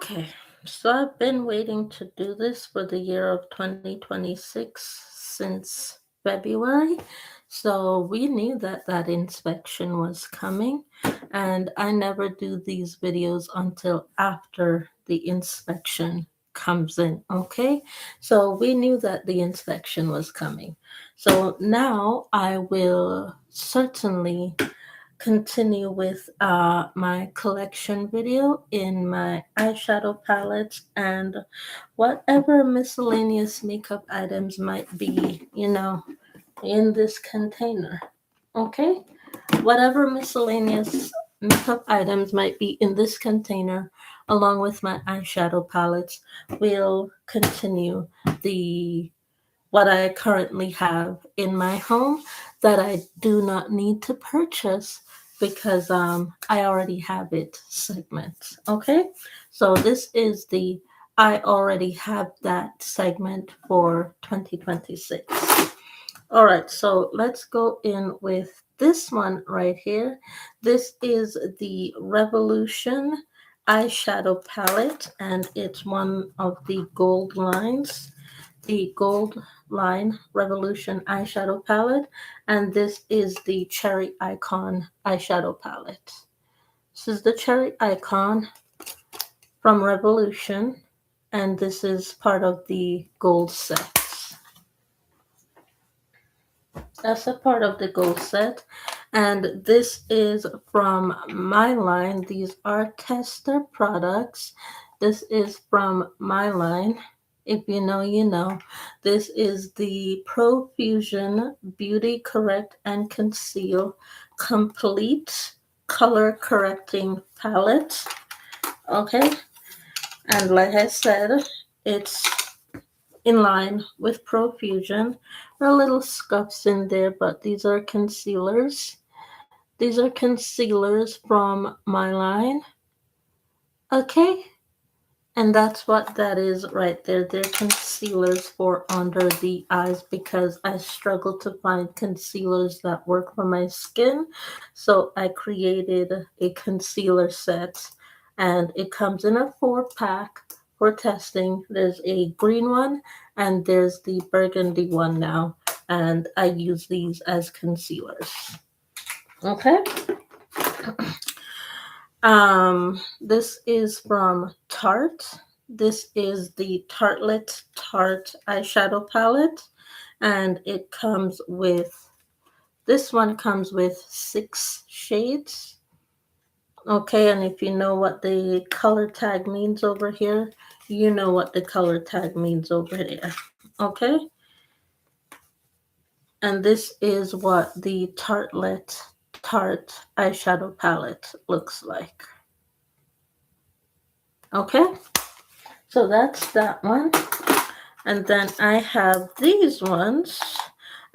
Okay, so I've been waiting to do this for the year of 2026 since February. So we knew that that inspection was coming, and I never do these videos until after the inspection comes in. Okay, so we knew that the inspection was coming. So now I will certainly continue with my collection video in my eyeshadow palettes and whatever miscellaneous makeup items might be, in this container. Okay? Whatever miscellaneous makeup items might be in this container, along with my eyeshadow palettes, will continue the what I currently have in my home that I do not need to purchase because I already have it segment. Okay, so this is the I already have that segment for 2026. All right, so let's go in with this one right here. This is the Revolution eyeshadow palette, and it's one of the gold lines, the Gold Line Revolution eyeshadow palette, and this is the Cherry Icon eyeshadow palette. This is the Cherry Icon from Revolution, and this is part of the gold set. That's a part of the gold set. And this is from my line. These are tester products. This is from my line. If you know, you know. This is the Profusion Beauty Correct and Conceal Complete Color Correcting Palette. Okay. And like I said, it's in line with Profusion. There are little scuffs in there, but these are concealers. These are concealers from my line. Okay, and that's what that is right there. They're concealers for under the eyes because I struggle to find concealers that work for my skin. So I created a concealer set, and it comes in a 4-pack for testing. There's a green one and there's the burgundy one now, and I use these as concealers. Okay. This is from Tarte. This is the Tartelette Tarte eyeshadow palette, and it comes with, this one comes with 6 shades. Okay, and if you know what the color tag means over here, you know what the color tag means over there. Okay? And this is what the Tartelette Tarte eyeshadow palette looks like. Okay? So that's that one. And then I have these ones.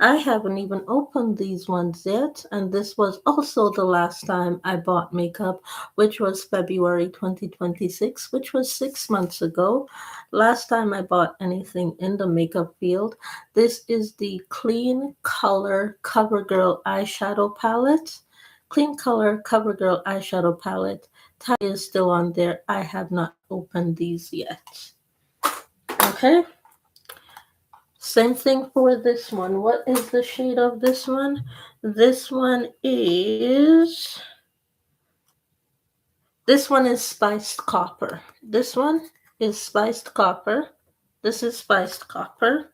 I haven't even opened these ones yet. And this was also the last time I bought makeup, which was February 2026, which was 6 months ago. Last time I bought anything in the makeup field. This is the Clean Color CoverGirl eyeshadow palette. Clean Color CoverGirl eyeshadow palette. Tag is still on there. I have not opened these yet. Okay. Same thing for this one. What is the shade of this one? This one is Spiced Copper. This one is Spiced Copper. This is Spiced Copper.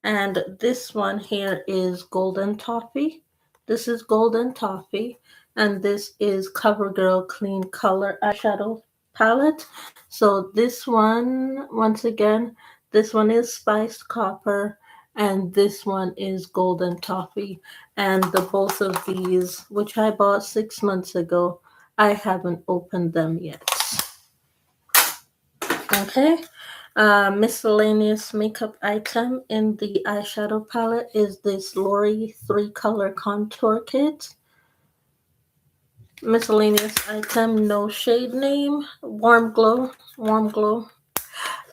And this one here is Golden Toffee. This is Golden Toffee. And this is CoverGirl Clean Color eyeshadow palette. So this one, once again, this one is Spiced Copper, and this one is Golden Toffee. And the both of these, which I bought 6 months ago, I haven't opened them yet. Okay. Miscellaneous makeup item in the eyeshadow palette is this Lori 3-color contour kit. Miscellaneous item, no shade name, Warm Glow, Warm Glow.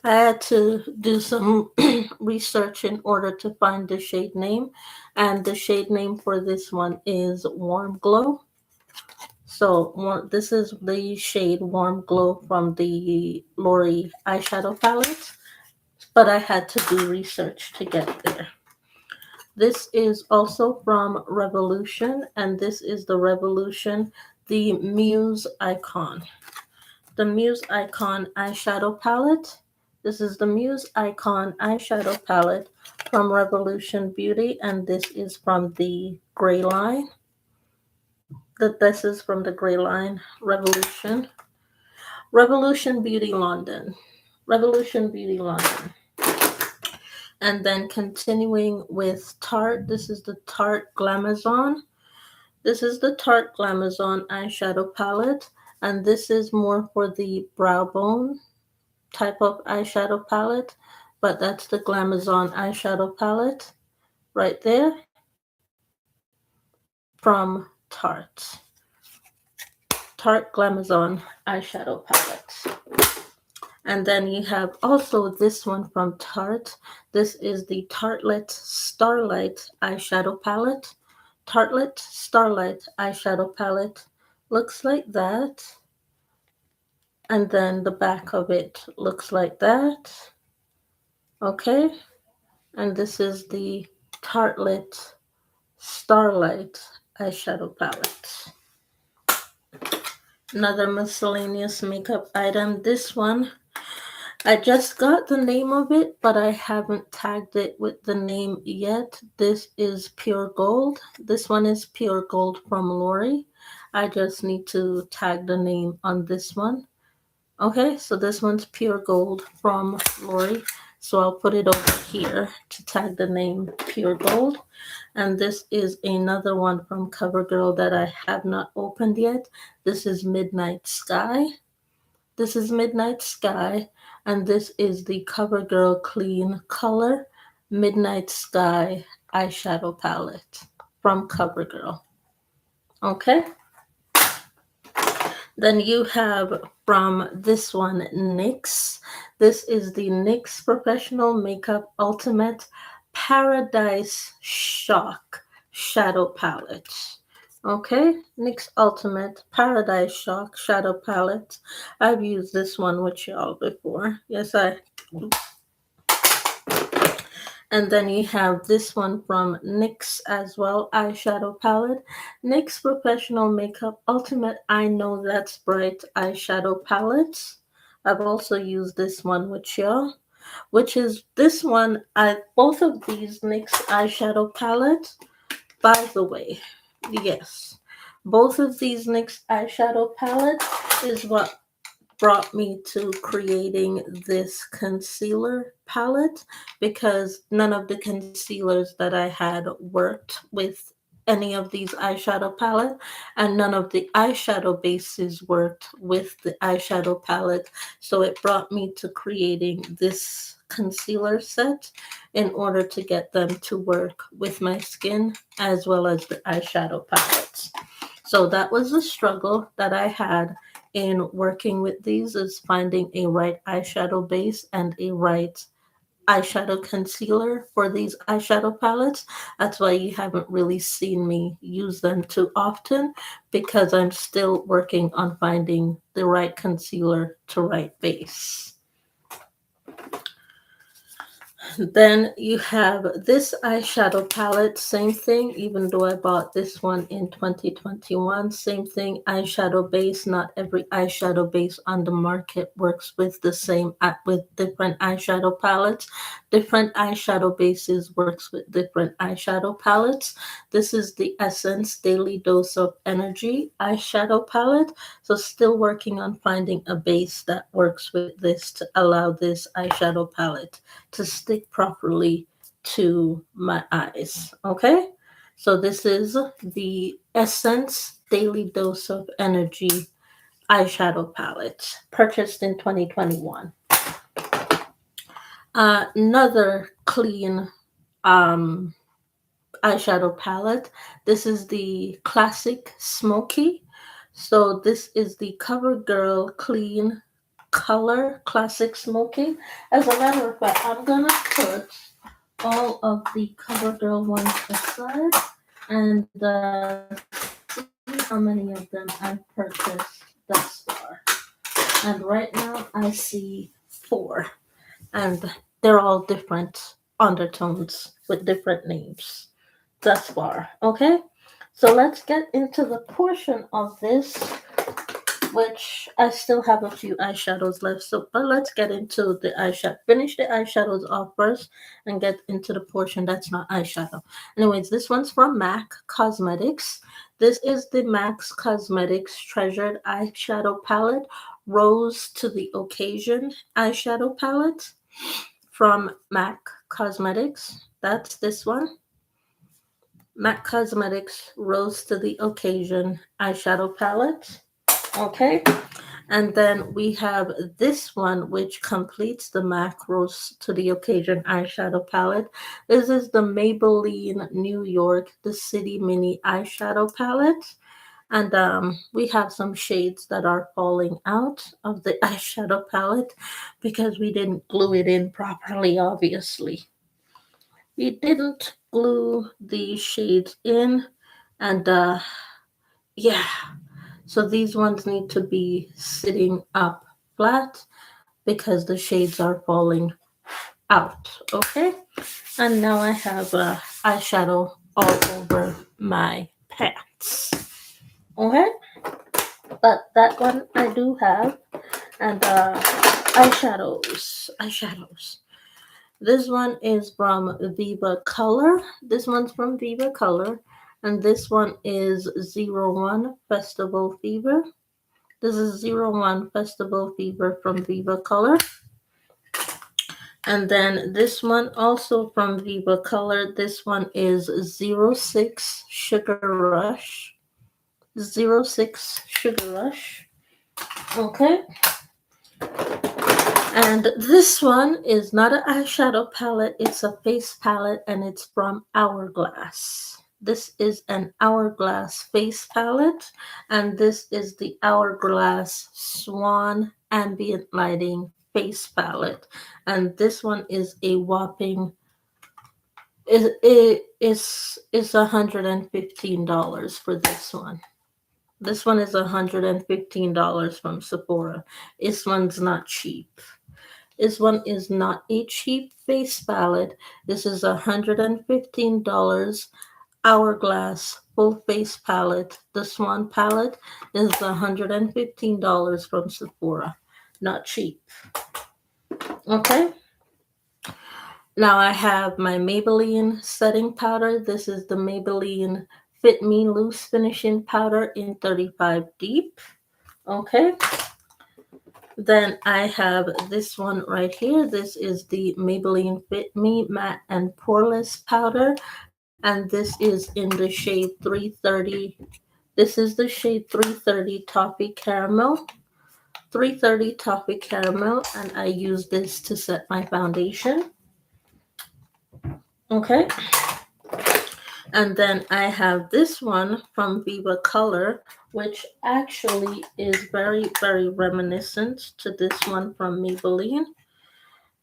I had to do some research in order to find the shade name, and the shade name for this one is Warm Glow. So this is the shade Warm Glow from the Lori eyeshadow palette, but I had to do research to get there. This is also from Revolution, and this is the Revolution, the Muse Icon. The Muse Icon eyeshadow palette. This is the Muse Icon eyeshadow palette from Revolution Beauty, and this is from the Gray Line. This is from the Gray Line Revolution. Revolution Beauty London. Revolution Beauty London. And then continuing with Tarte, this is the Tarte Glamazon. This is the Tarte Glamazon eyeshadow palette, and this is more for the brow bone type of eyeshadow palette, but that's the Glamazon eyeshadow palette right there from Tarte. Tarte Glamazon eyeshadow palette. And then you have also this one from Tarte. This is the Tartelette Starlight eyeshadow palette. Tartelette Starlight eyeshadow palette looks like that. And then the back of it looks like that. Okay. And this is the Tartelette Starlight eyeshadow palette. Another miscellaneous makeup item. This one, I just got the name of it, but I haven't tagged it with the name yet. This is Pure Gold. This one is Pure Gold from Lori. I just need to tag the name on this one. Okay, so this one's Pure Gold from Lori. So I'll put it over here to tag the name Pure Gold. And this is another one from CoverGirl that I have not opened yet. This is Midnight Sky. This is Midnight Sky. And this is the CoverGirl Clean Color Midnight Sky eyeshadow palette from CoverGirl. Okay. Then you have from this one, NYX. This is the NYX Professional Makeup Ultimate Paradise Shock Shadow Palette. Okay, NYX Ultimate Paradise Shock Shadow Palette. I've used this one with y'all before. Yes, and then you have this one from NYX as well, eyeshadow palette. NYX Professional Makeup Ultimate I Know That's Bright eyeshadow palette. I've also used this one with y'all, which is this one. Both of these NYX eyeshadow palettes, by the way, yes, both of these NYX eyeshadow palettes is what brought me to creating this concealer palette, because none of the concealers that I had worked with any of these eyeshadow palette, and none of the eyeshadow bases worked with the eyeshadow palette. So it brought me to creating this concealer set in order to get them to work with my skin as well as the eyeshadow palettes. So that was the struggle that I had in working with these, is finding a right eyeshadow base and a right eyeshadow concealer for these eyeshadow palettes. That's why you haven't really seen me use them too often, because I'm still working on finding the right concealer to right base. Then you have this eyeshadow palette, same thing, even though I bought this one in 2021, same thing, eyeshadow base. Not every eyeshadow base on the market works with the same, with different eyeshadow palettes. Different eyeshadow bases works with different eyeshadow palettes. This is the Essence Daily Dose of Energy eyeshadow palette. So still working on finding a base that works with this to allow this eyeshadow palette to stick properly to my eyes. Okay, so this is the Essence Daily Dose of Energy eyeshadow palette, purchased in 2021. Another clean eyeshadow palette. This is the Classic Smoky. So this is the CoverGirl Clean Color Classic Smoky. As a matter of fact, I'm gonna put all of the CoverGirl ones aside and how many of them I've purchased thus far. And right now I see 4. And they're all different undertones with different names thus far. Okay? So let's get into the portion of this, which I still have a few eyeshadows left. So, but let's get into the eyeshadow. Finish the eyeshadows off first and get into the portion that's not eyeshadow. Anyways, this one's from MAC Cosmetics. This is the MAC Cosmetics Treasured Eyeshadow Palette, Rose to the Occasion Eyeshadow Palette from MAC Cosmetics. That's this one. MAC Cosmetics Rose to the Occasion Eyeshadow Palette. Okay. And then we have this one, which completes the MAC Rose to the Occasion eyeshadow palette. This is the Maybelline New York The City Mini Eyeshadow Palette. And we have some shades that are falling out of the eyeshadow palette because we didn't glue it in properly, obviously. We didn't glue these shades in. And yeah, so these ones need to be sitting up flat because the shades are falling out. Okay. And now I have eyeshadow all over my pants. Okay. But that one I do have. And eyeshadows. This one is from Viva Color. This one's from Viva Color. And this one is 01 Festival Fever. This is 01 Festival Fever from Viva Color. And then this one also from Viva Color. This one is 06 Sugar Rush. 06 Sugar Rush. Okay. And this one is not an eyeshadow palette. It's a face palette and it's from Hourglass. This is an Hourglass face palette. And this is the Hourglass Swan Ambient Lighting face palette. And this one is a whopping it is $115 for this one. This one is $115 from Sephora. This one's not cheap. This one is not a cheap face palette. This is $115 Hourglass full face palette. The Swan palette is $115 from Sephora. Not cheap. Okay. Now I have my Maybelline setting powder. This is the Maybelline Fit Me Loose Finishing Powder in 35 Deep. Okay. Then I have this one right here. This is the Maybelline Fit Me Matte and Poreless Powder. And this is in the shade 330. This is the shade 330 Toffee Caramel. 330 Toffee Caramel. And I use this to set my foundation. Okay. And then I have this one from Viva Color, which actually is very, very reminiscent to this one from Maybelline.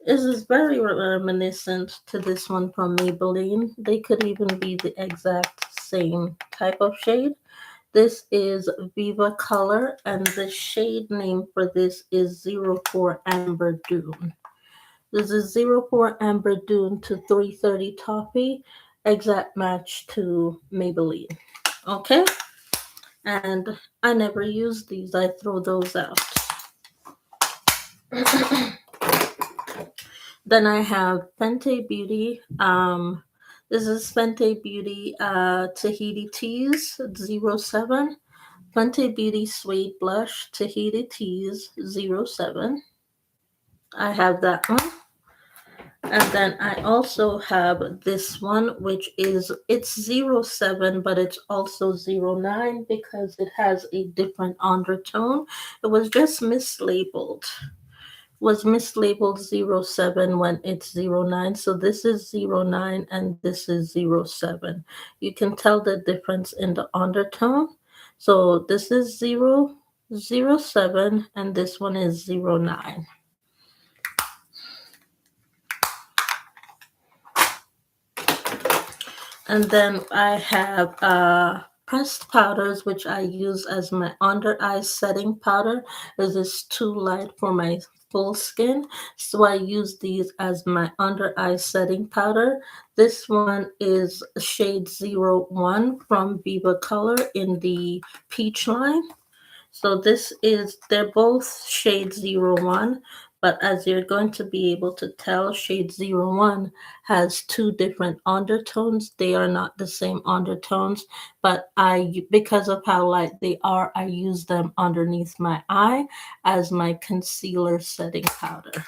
This is very reminiscent to this one from Maybelline. They could even be the exact same type of shade. This is Viva Color, and the shade name for this is 04 Amber Dune. This is 04 Amber Dune to 330 Toffee, exact match to Maybelline. Okay? And I never use these. I throw those out. Then I have Fenty Beauty. This is Fenty Beauty Tahiti Tease 07. Fenty Beauty Suede Blush Tahiti Tease 07. I have that one. And then I also have this one, which is, it's 07, but it's also 09 because it has a different undertone. It was just mislabeled. Was mislabeled 07 when it's 09. So this is 09 and this is 07. You can tell the difference in the undertone. So this is 07 and this one is 09. And then I have pressed powders, which I use as my under eye setting powder, as it's too light for my full skin. So I use these as my under eye setting powder. This one is shade 01 from Viva Color in the peach line. So they're both shade 01, but as you're going to be able to tell, shade 01 has two different undertones. They are not the same undertones, but because of how light they are, I use them underneath my eye as my concealer setting powder.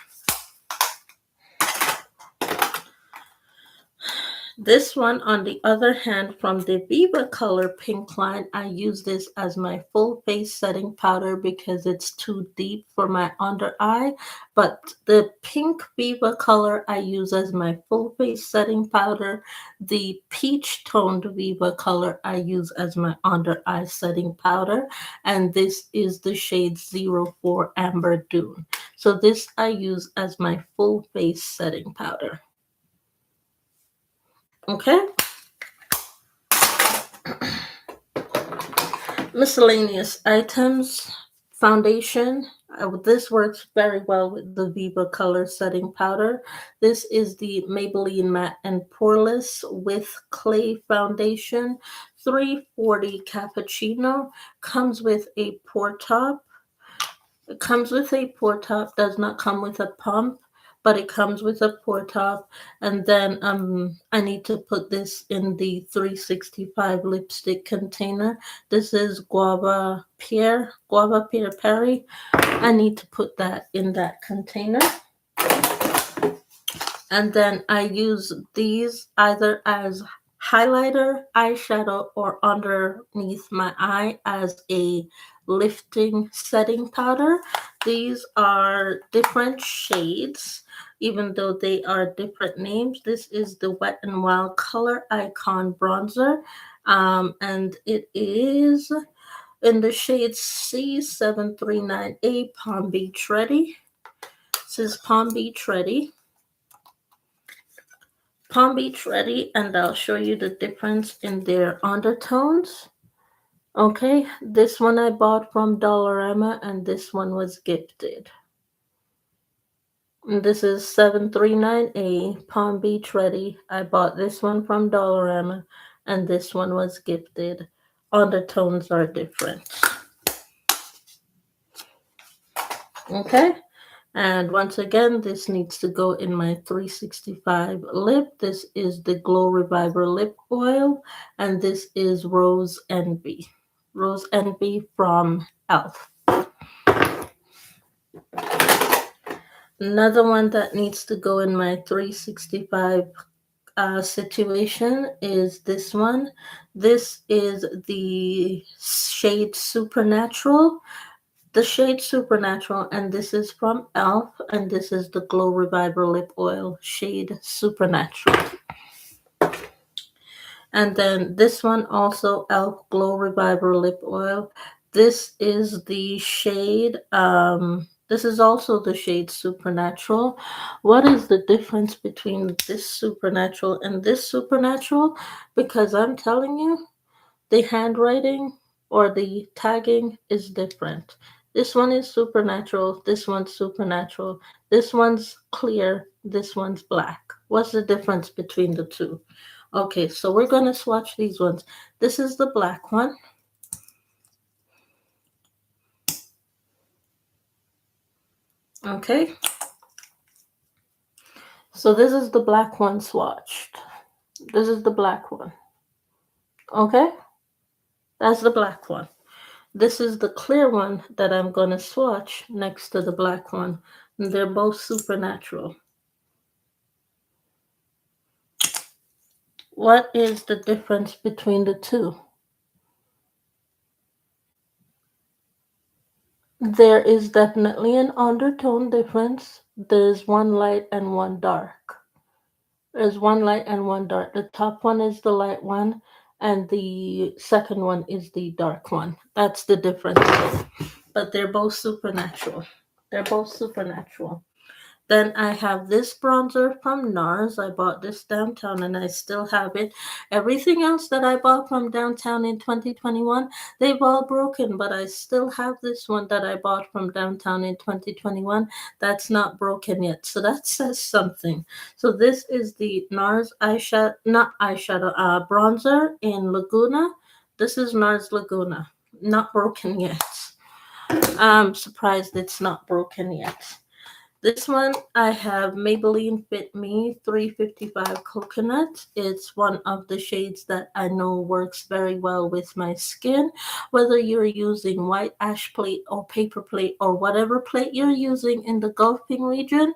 This one, on the other hand, from the Viva Color Pink line, I use this as my full face setting powder because it's too deep for my under eye. But the pink Viva Color I use as my full face setting powder. The peach toned Viva Color I use as my under eye setting powder. And this is the shade 04 Amber Dune. So this I use as my full face setting powder. Okay. Miscellaneous items, foundation. This works very well with the Viva Color Setting Powder. This is the Maybelline Matte and Poreless with Clay Foundation, 340 Cappuccino. Comes with a pour top. It comes with a pour top, does not come with a pump, but it comes with a pour top. And then I need to put this in the 365 lipstick container. This is Guava Pear Perry. I need to put that in that container. And then I use these either as highlighter, eyeshadow, or underneath my eye as a lifting setting powder. These are different shades, even though they are different names. This is the Wet n Wild Color Icon Bronzer, and it is in the shade C739A Palm Beach Ready. This is Palm Beach Ready. Palm Beach Ready, and I'll show you the difference in their undertones. Okay, this one I bought from Dollarama, and this one was gifted. And this is 739A Palm Beach Ready. I bought this one from Dollarama, and this one was gifted. Undertones are different. Okay. And once again, this needs to go in my 365 lip. This is the Glow Reviver Lip Oil, and this is Rose Envy. Rose Envy from e.l.f. Another one that needs to go in my 365 situation is this one. This is the shade Supernatural. The shade Supernatural, and this is from e.l.f., and this is the Glow Reviver Lip Oil shade Supernatural. And then this one also, e.l.f. Glow Reviver Lip Oil. This is the shade, this is also the shade Supernatural. What is the difference between this Supernatural and this Supernatural? Because I'm telling you, the handwriting or the tagging is different. This one is Supernatural. This one's Supernatural. This one's clear. This one's black. What's the difference between the two? Okay, so we're going to swatch these ones. This is the black one. Okay. So this is the black one swatched. This is the black one. Okay? That's the black one. This is the clear one that I'm going to swatch next to the black one. And they're both Supernatural. What is the difference between the two? There is definitely an undertone difference. There's one light and one dark. There's one light and one dark. The top one is the light one, and the second one is the dark one. That's the difference. But they're both Supernatural. They're both Supernatural. Then I have this bronzer from NARS. I bought this downtown and I still have it. Everything else that I bought from downtown in 2021, they've all broken, but I still have this one that I bought from downtown in 2021 that's not broken yet. So that says something. So this is the NARS eyeshadow, not eyeshadow, bronzer in Laguna. This is NARS Laguna. Not broken yet. I'm surprised it's not broken yet. This one I have Maybelline Fit Me 355 Coconut. It's one of the shades that I know works very well with my skin. Whether you're using white ash plate or paper plate or whatever plate you're using in the Gulfing region,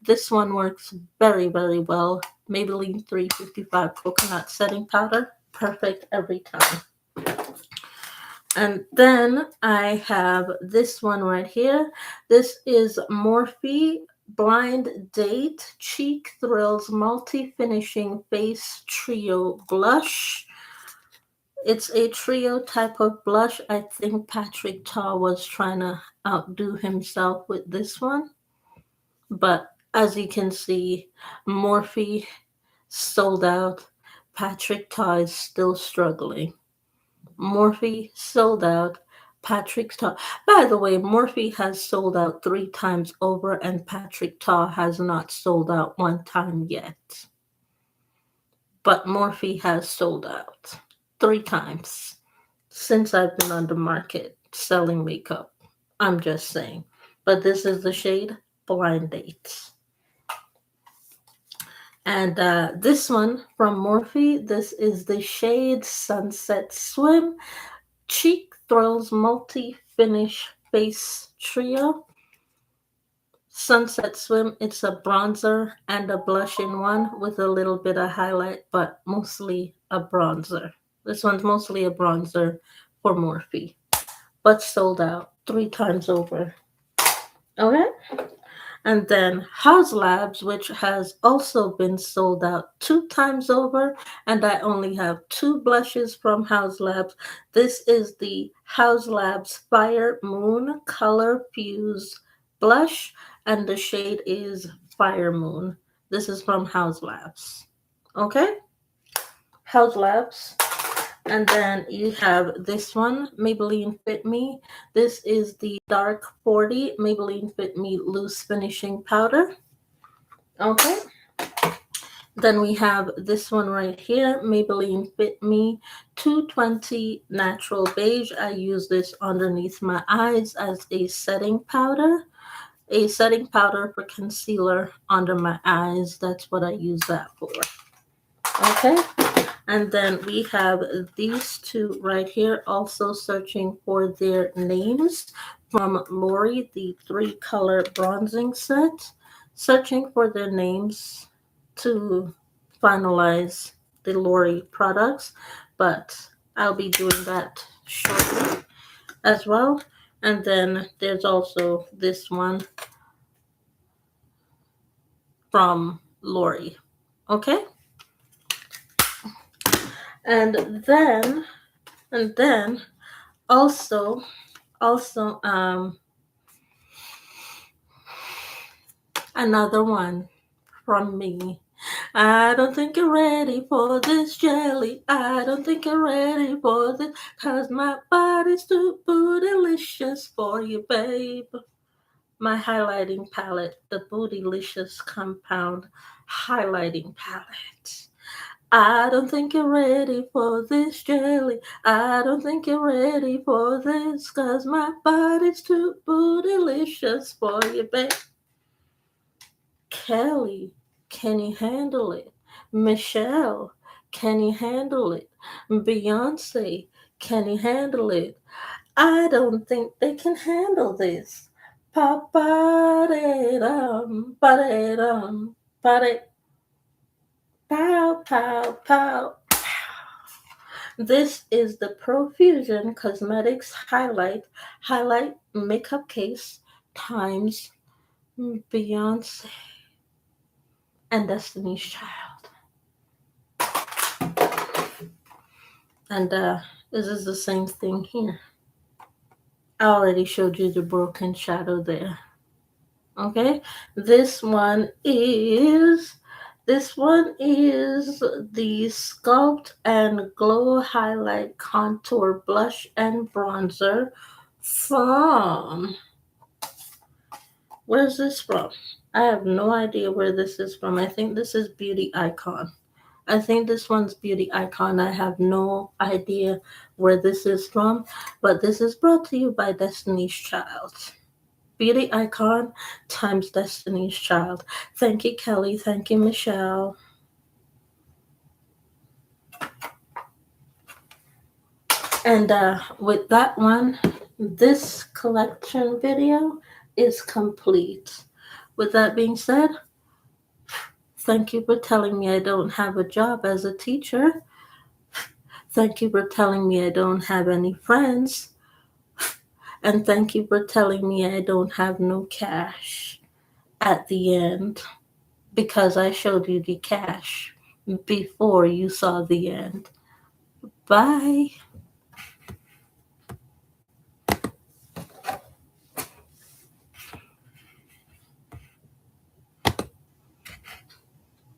this one works very, very well. Maybelline 355 Coconut Setting Powder. Perfect every time. And then I have this one right here. This is Morphe Blind Date Cheek Thrills Multi-Finishing Face Trio Blush. It's a trio type of blush. I think Patrick Ta was trying to outdo himself with this one. But as you can see, Morphe sold out. Patrick Ta is still struggling. Morphe sold out. Patrick Ta. By the way, Morphe has sold out 3 times over, and Patrick Ta has not sold out 1 time yet. But Morphe has sold out 3 times since I've been on the market selling makeup. I'm just saying. But this is the shade Blind Date. And this one from Morphe, this is the shade Sunset Swim Cheek Thrills Multi-Finish Face Trio. Sunset Swim, it's a bronzer and a blush in one with a little bit of highlight, but mostly a bronzer. This one's mostly a bronzer for Morphe, but sold out 3 times over. Okay? And then Haus Labs, which has also been sold out 2 times over, and I only have 2 blushes from Haus Labs. This is the Haus Labs Fire Moon Color Fuse Blush, and the shade is Fire Moon. This is from Haus Labs. Okay? Haus Labs. And then you have this one, Maybelline Fit Me. This is the Dark 40 Maybelline Fit Me Loose Finishing Powder. Okay. Then we have this one right here, Maybelline Fit Me 220 Natural Beige. I use this underneath my eyes as a setting powder. A setting powder for concealer under my eyes. That's what I use that for. Okay. And then we have these 2 right here, also searching for their names from Lori, the 3-color bronzing set. Searching for their names to finalize the Lori products, but I'll be doing that shortly as well. And then there's also this one from Lori. Okay? And then also another one from me. I don't think you're ready for this jelly. I don't think you're ready for this, 'cause my body's too bootylicious for you, babe. My highlighting palette, the Bootylicious Compound Highlighting Palette. I don't think you're ready for this jelly. I don't think you're ready for this, 'cause my body's too bootylicious for you, babe. Kelly, can you handle it? Michelle, can you handle it? Beyonce, can you handle it? I don't think they can handle this. Pa-ba-de-dum, ba-de-dum, ba-de. Pow, pow, pow. This is the Profusion Cosmetics Highlight Makeup Case times Beyonce and Destiny's Child. And this is the same thing here. I already showed you the broken shadow there. Okay, this one is the Sculpt and Glow Highlight Contour Blush and Bronzer from, where's this from? I have no idea where this is from. I think this is Beauty Icon. I think this one's Beauty Icon. I have no idea where this is from, but this is brought to you by Destiny's Child. Beauty Icon times Destiny's Child. Thank you, Kelly. Thank you, Michelle. And with that one, this collection video is complete. With that being said, thank you for telling me I don't have a job as a teacher. Thank you for telling me I don't have any friends. And thank you for telling me I don't have no cash at the end, because I showed you the cash before you saw the end. Bye.